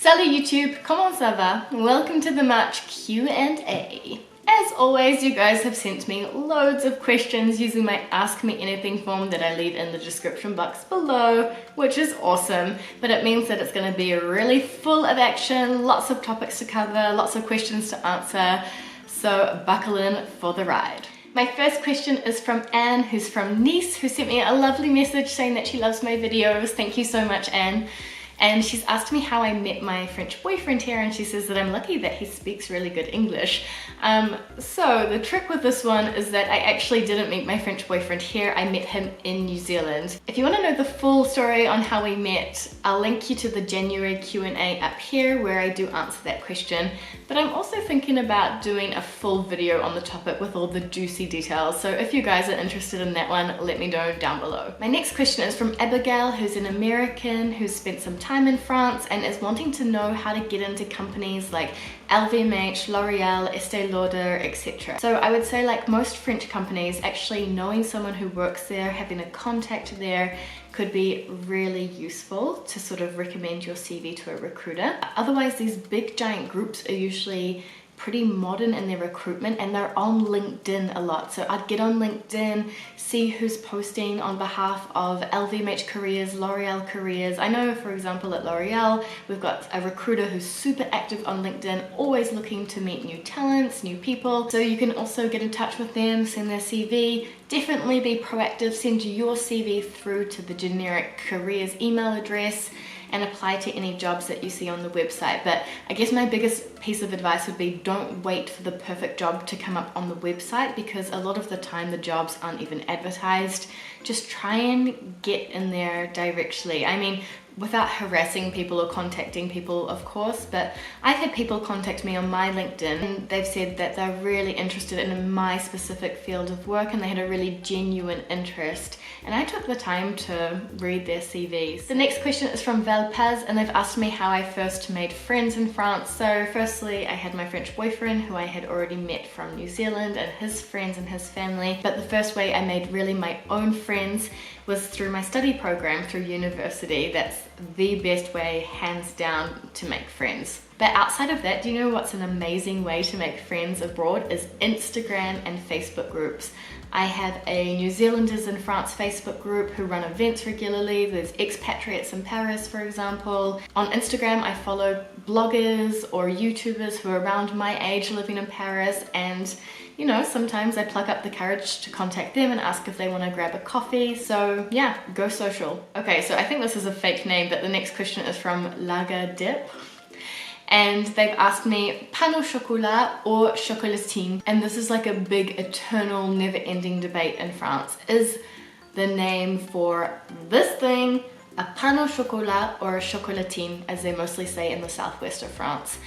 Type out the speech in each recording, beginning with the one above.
Salut YouTube, comment ça va? Welcome to the March Q&A. As always, you guys have sent me loads of questions using my Ask Me Anything form that I leave in the description box below, which is awesome, but it means that it's going to be really full of action, lots of topics to cover, lots of questions to answer, so buckle in for the ride. My first question is from Anne, who's from Nice, who sent me a lovely message saying that she loves my videos. Thank you so much, Anne. And she's asked me how I met my French boyfriend here, and she says that I'm lucky that he speaks really good English. So the trick with this one is that I actually didn't meet my French boyfriend here, I met him in New Zealand. If you want to know the full story on how we met, I'll link you to the January Q&A up here where I do answer that question. But I'm also thinking about doing a full video on the topic with all the juicy details, so if you guys are interested in that one, let me know down below. My next question is from Abigail, who's an American who's spent some time in France and is wanting to know how to get into companies like LVMH, L'Oreal, Estee Lauder, etc. So I would say, like most French companies, actually knowing someone who works there, having a contact there could be really useful to sort of recommend your CV to a recruiter. Otherwise, these big giant groups are usually pretty modern in their recruitment and they're on LinkedIn a lot. So I'd get on LinkedIn, see who's posting on behalf of LVMH careers, L'Oreal careers. I know, for example, at L'Oreal, we've got a recruiter who's super active on LinkedIn, always looking to meet new talents, new people. So you can also get in touch with them, send their CV. Definitely be proactive, send your CV through to the generic careers email address and apply to any jobs that you see on the website. But I guess my biggest piece of advice would be don't wait for the perfect job to come up on the website, because a lot of the time the jobs aren't even advertised. Just try and get in there directly. I mean, without harassing people or contacting people, of course, but I've had people contact me on my LinkedIn and they've said that they're really interested in my specific field of work and they had a really genuine interest, and I took the time to read their CVs. The next question is from Valpaz, and they've asked me how I first made friends in France. So firstly, I had my French boyfriend who I had already met from New Zealand and his friends and his family, but the first way I made really my own friends was through my study program through university. That's the best way, hands down, to make friends. But outside of that, do you know what's an amazing way to make friends abroad? Is Instagram and Facebook groups. I have a New Zealanders in France Facebook group who run events regularly. There's expatriates in Paris, for example. On Instagram, I follow bloggers or YouTubers who are around my age living in Paris, and you know, sometimes I pluck up the courage to contact them and ask if they want to grab a coffee. So yeah, go social. Okay, so I think this is a fake name, but the next question is from Laga Dip. And they've asked me pain au chocolat or chocolatine. And this is like a big, eternal, never-ending debate in France. Is the name for this thing a pain au chocolat or a chocolatine, as they mostly say in the southwest of France?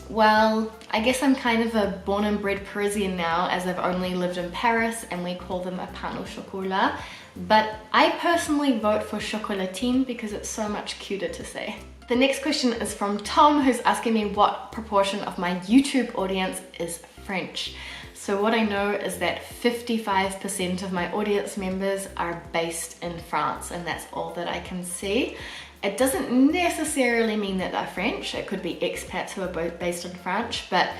Well, I guess I'm kind of a born and bred Parisian now, as I've only lived in Paris and we call them a pain au chocolat. But I personally vote for chocolatine because it's so much cuter to say. The next question is from Tom, who's asking me what proportion of my YouTube audience is French. So what I know is that 55% of my audience members are based in France, and that's all that I can see. It doesn't necessarily mean that they're French. It could be expats who are both based in France, but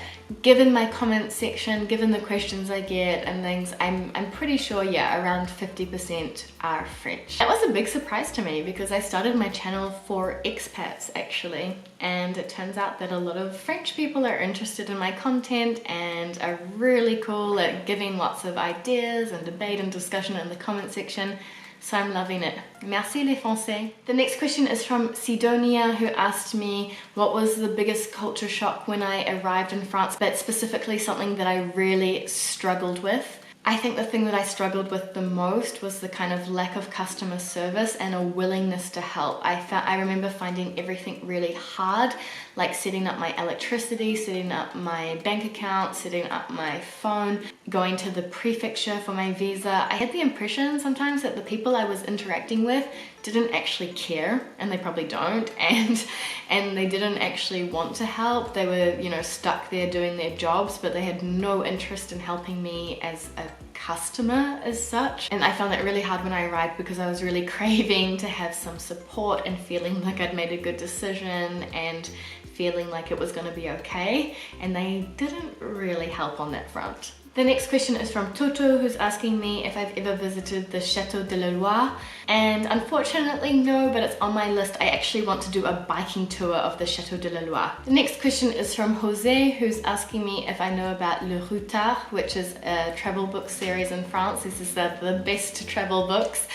given my comment section, given the questions I get and things, I'm pretty sure, yeah, around 50% are French. That was a big surprise to me because I started my channel for expats actually, and it turns out that a lot of French people are interested in my content and are really cool at giving lots of ideas and debate and discussion in the comment section. So I'm loving it. Merci les Français. The next question is from Sidonia, who asked me what was the biggest culture shock when I arrived in France, but specifically something that I really struggled with. I think the thing that I struggled with the most was the kind of lack of customer service and a willingness to help. I remember finding everything really hard, like setting up my electricity, setting up my bank account, setting up my phone, going to the prefecture for my visa. I had the impression sometimes that the people I was interacting with didn't actually care, and they probably don't, and they didn't actually want to help. They were, you know, stuck there doing their jobs, but they had no interest in helping me as a customer as such, and I found that really hard when I arrived because I was really craving to have some support and feeling like I'd made a good decision and feeling like it was going to be okay, and they didn't really help on that front. The next question is from Toto, who's asking me if I've ever visited the Chateau de la Loire, and unfortunately no, but it's on my list. I actually want to do a biking tour of the Chateau de la Loire. The next question is from Jose, who's asking me if I know about Le Routard, which is a travel book series in France. This is the best travel books.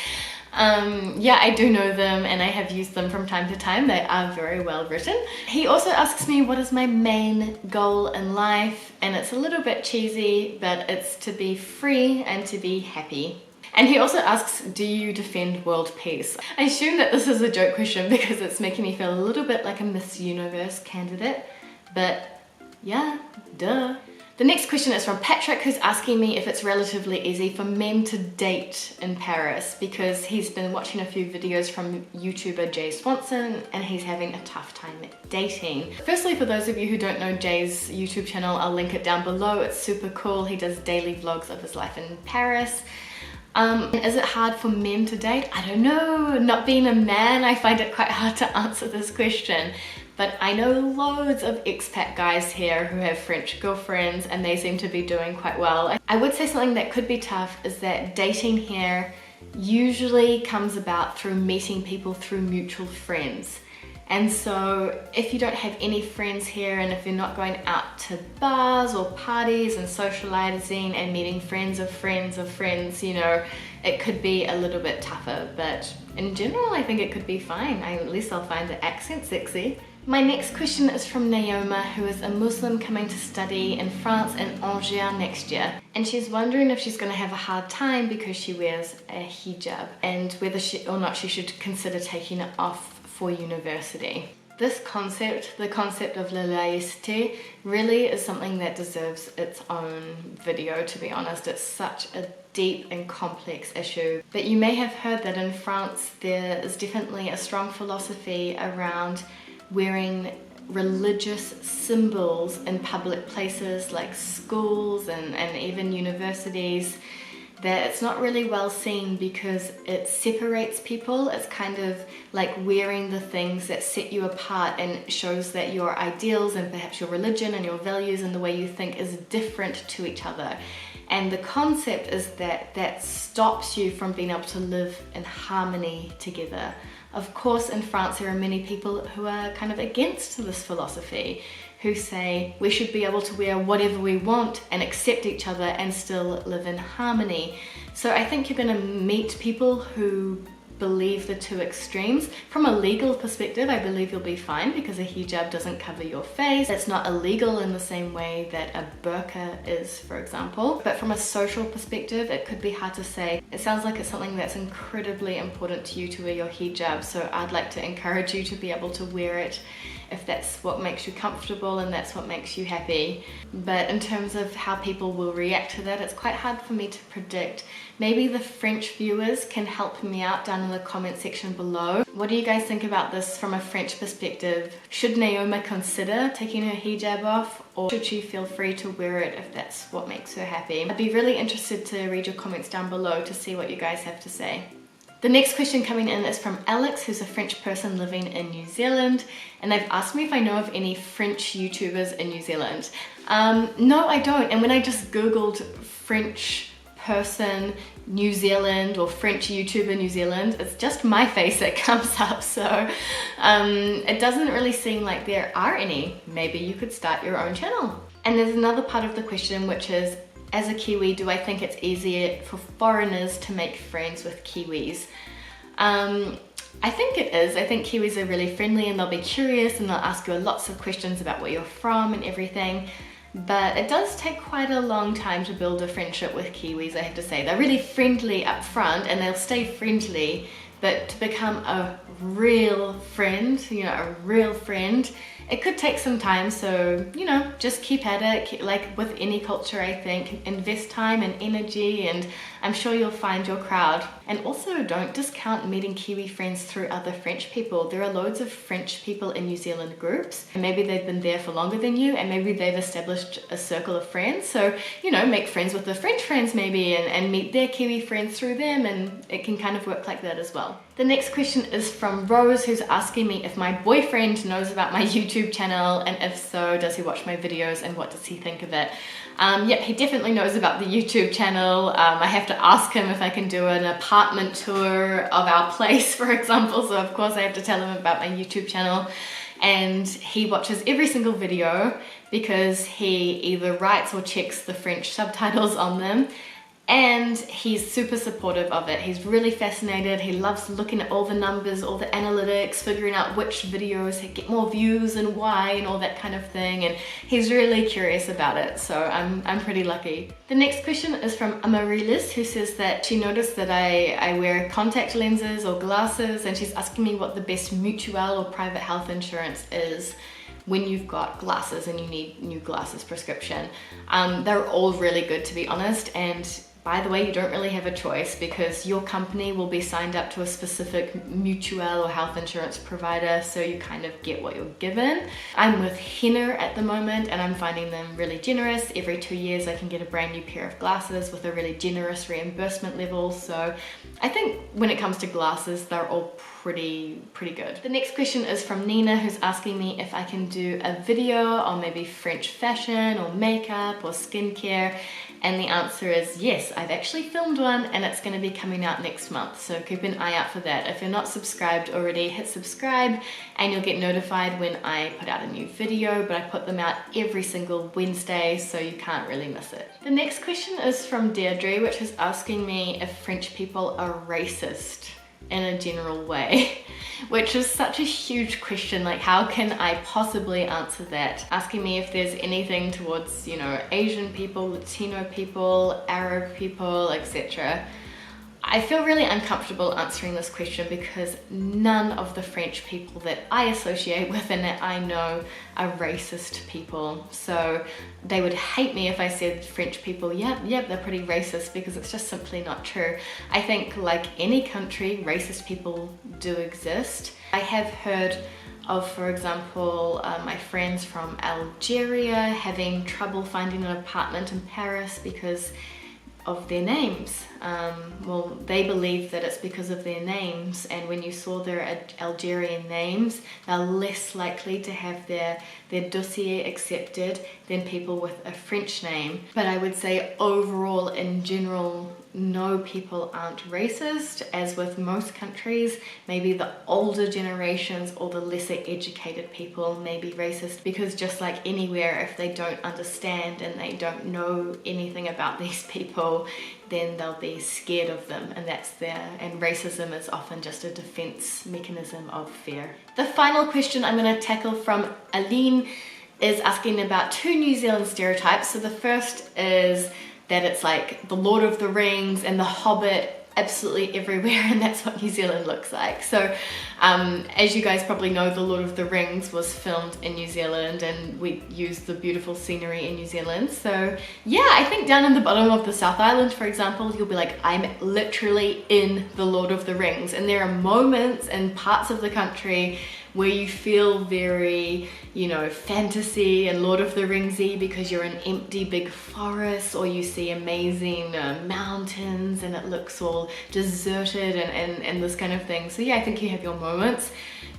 Yeah, I do know them and I have used them from time to time. They are very well written. He also asks me what is my main goal in life, and it's a little bit cheesy, but it's to be free and to be happy. And he also asks, do you defend world peace? I assume that this is a joke question because it's making me feel a little bit like a Miss Universe candidate, but yeah, duh. The next question is from Patrick, who's asking me if it's relatively easy for men to date in Paris because he's been watching a few videos from YouTuber Jay Swanson and he's having a tough time dating. Firstly, for those of you who don't know Jay's YouTube channel, I'll link it down below. It's super cool. He does daily vlogs of his life in Paris. Is it hard for men to date? I don't know. Not being a man, I find it quite hard to answer this question. But I know loads of expat guys here who have French girlfriends and they seem to be doing quite well. I would say something that could be tough is that dating here usually comes about through meeting people through mutual friends. And so if you don't have any friends here and if you're not going out to bars or parties and socializing and meeting friends of friends of friends, you know, it could be a little bit tougher. But in general, I think it could be fine. At least I'll find the accent sexy. My next question is from Naoma, who is a Muslim coming to study in France in Angers next year. And she's wondering if she's going to have a hard time because she wears a hijab and whether or not she should consider taking it off for university. This concept, the concept of la laïcité, really is something that deserves its own video, to be honest. It's such a deep and complex issue. But you may have heard that in France there is definitely a strong philosophy around wearing religious symbols in public places like schools and even universities, that it's not really well seen because it separates people. It's kind of like wearing the things that set you apart and shows that your ideals and perhaps your religion and your values and the way you think is different to each other. And the concept is that that stops you from being able to live in harmony together. Of course, in France, there are many people who are kind of against this philosophy, who say we should be able to wear whatever we want and accept each other and still live in harmony. So I think you're going to meet people who believe the two extremes. From a legal perspective, I believe you'll be fine because a hijab doesn't cover your face. It's not illegal in the same way that a burqa is, for example. But from a social perspective, it could be hard to say. It sounds like it's something that's incredibly important to you to wear your hijab, so I'd like to encourage you to be able to wear it if that's what makes you comfortable and that's what makes you happy. But in terms of how people will react to that, it's quite hard for me to predict. Maybe the French viewers can help me out down in the comment section below. What do you guys think about this from a French perspective? Should Naoma consider taking her hijab off, or should she feel free to wear it if that's what makes her happy? I'd be really interested to read your comments down below to see what you guys have to say. The next question coming in is from Alex, who's a French person living in New Zealand, and they've asked me if I know of any French YouTubers in New Zealand. No, I don't, and when I just googled French person New Zealand or French YouTuber New Zealand, it's just my face that comes up, so it doesn't really seem like there are any. Maybe you could start your own channel. And there's another part of the question, which is, as a Kiwi, do I think it's easier for foreigners to make friends with Kiwis? I think it is. I think Kiwis are really friendly and they'll be curious and they'll ask you lots of questions about where you're from and everything. But it does take quite a long time to build a friendship with Kiwis, I have to say. They're really friendly up front and they'll stay friendly, but to become a real friend, it could take some time. So, just keep at it. Like with any culture, I think, invest time and energy, and I'm sure you'll find your crowd. And also don't discount meeting Kiwi friends through other French people. There are loads of French people in New Zealand groups, and maybe they've been there for longer than you, and maybe they've established a circle of friends. So, you know, make friends with the French friends maybe, and meet their Kiwi friends through them, and it can kind of work like that as well. The next question is from Rose, who's asking me if my boyfriend knows about my YouTube channel, and if so, does he watch my videos and what does he think of it? Yep, he definitely knows about the YouTube channel. I have to ask him if I can do an apartment tour of our place, for example, so of course I have to tell him about my YouTube channel. And he watches every single video because he either writes or checks the French subtitles on them. And he's super supportive of it. He's really fascinated. He loves looking at all the numbers, all the analytics, figuring out which videos get more views and why and all that kind of thing. And he's really curious about it. So I'm pretty lucky. The next question is from Amarilis, who says that she noticed that I wear contact lenses or glasses, and she's asking me what the best mutual or private health insurance is when you've got glasses and you need new glasses prescription. They're all really good, to be honest, and by the way, you don't really have a choice because your company will be signed up to a specific mutual or health insurance provider, so you kind of get what you're given. I'm with Henna at the moment and I'm finding them really generous. Every 2 years I can get a brand new pair of glasses with a really generous reimbursement level, so I think when it comes to glasses, they're all pretty good. The next question is from Nina, who's asking me if I can do a video on maybe French fashion or makeup or skincare, and the answer is yes. I've actually filmed one and it's going to be coming out next month, so keep an eye out for that. If you're not subscribed already, hit subscribe and you'll get notified when I put out a new video, but I put them out every single Wednesday, so you can't really miss it. The next question is from Deirdre, which is asking me if French people are racist in a general way, which is such a huge question. Like, how can I possibly answer that? Asking me if there's anything towards, you know, Asian people, Latino people, Arab people, etc. I feel really uncomfortable answering this question because none of the French people that I associate with and that I know are racist people. So they would hate me if I said French people, yep, they're pretty racist, because it's just simply not true. I think like any country, racist people do exist. I have heard of, for example, my friends from Algeria having trouble finding an apartment in Paris because of their names. Well, they believe that it's because of their names, and when you saw their Algerian names, they're less likely to have their dossier accepted than people with a French name. But I would say overall, in general, no, people aren't racist. As with most countries, maybe the older generations or the lesser educated people may be racist, because just like anywhere, if they don't understand and they don't know anything about these people, then they'll be scared of them, and and racism is often just a defense mechanism of fear. The final question I'm going to tackle from Aline is asking about 2 New Zealand stereotypes. So the first is that it's like the Lord of the Rings and the Hobbit absolutely everywhere, and that's what New Zealand looks like. So as you guys probably know, the Lord of the Rings was filmed in New Zealand, and we used the beautiful scenery in New Zealand. So yeah, I think down in the bottom of the South Island, for example, you'll be like, I'm literally in the Lord of the Rings, and there are moments and parts of the country where you feel very, you know, fantasy and Lord of the Ringsy because you're in empty big forests, or you see amazing mountains and it looks all deserted and this kind of thing. So yeah, I think you have your moments,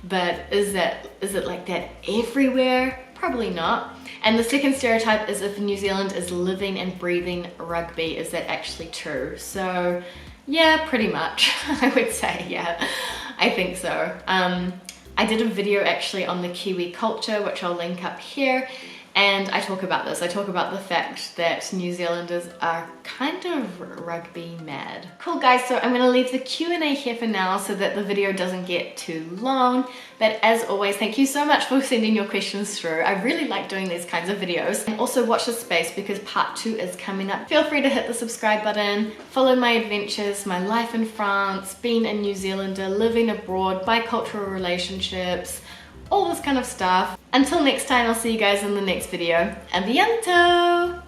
but is it like that everywhere? Probably not. And the second stereotype is if New Zealand is living and breathing rugby. Is that actually true? So yeah, pretty much. I would say, yeah, I think so. I did a video actually on the Kiwi culture, which I'll link up here, and I talk about this. I talk about the fact that New Zealanders are kind of rugby mad. Cool guys, so I'm gonna leave the Q&A here for now so that the video doesn't get too long. But as always, thank you so much for sending your questions through. I really like doing these kinds of videos. And also watch this space because part 2 is coming up. Feel free to hit the subscribe button, follow my adventures, my life in France, being a New Zealander, living abroad, bicultural relationships, all this kind of stuff. Until next time, I'll see you guys in the next video. A bientôt!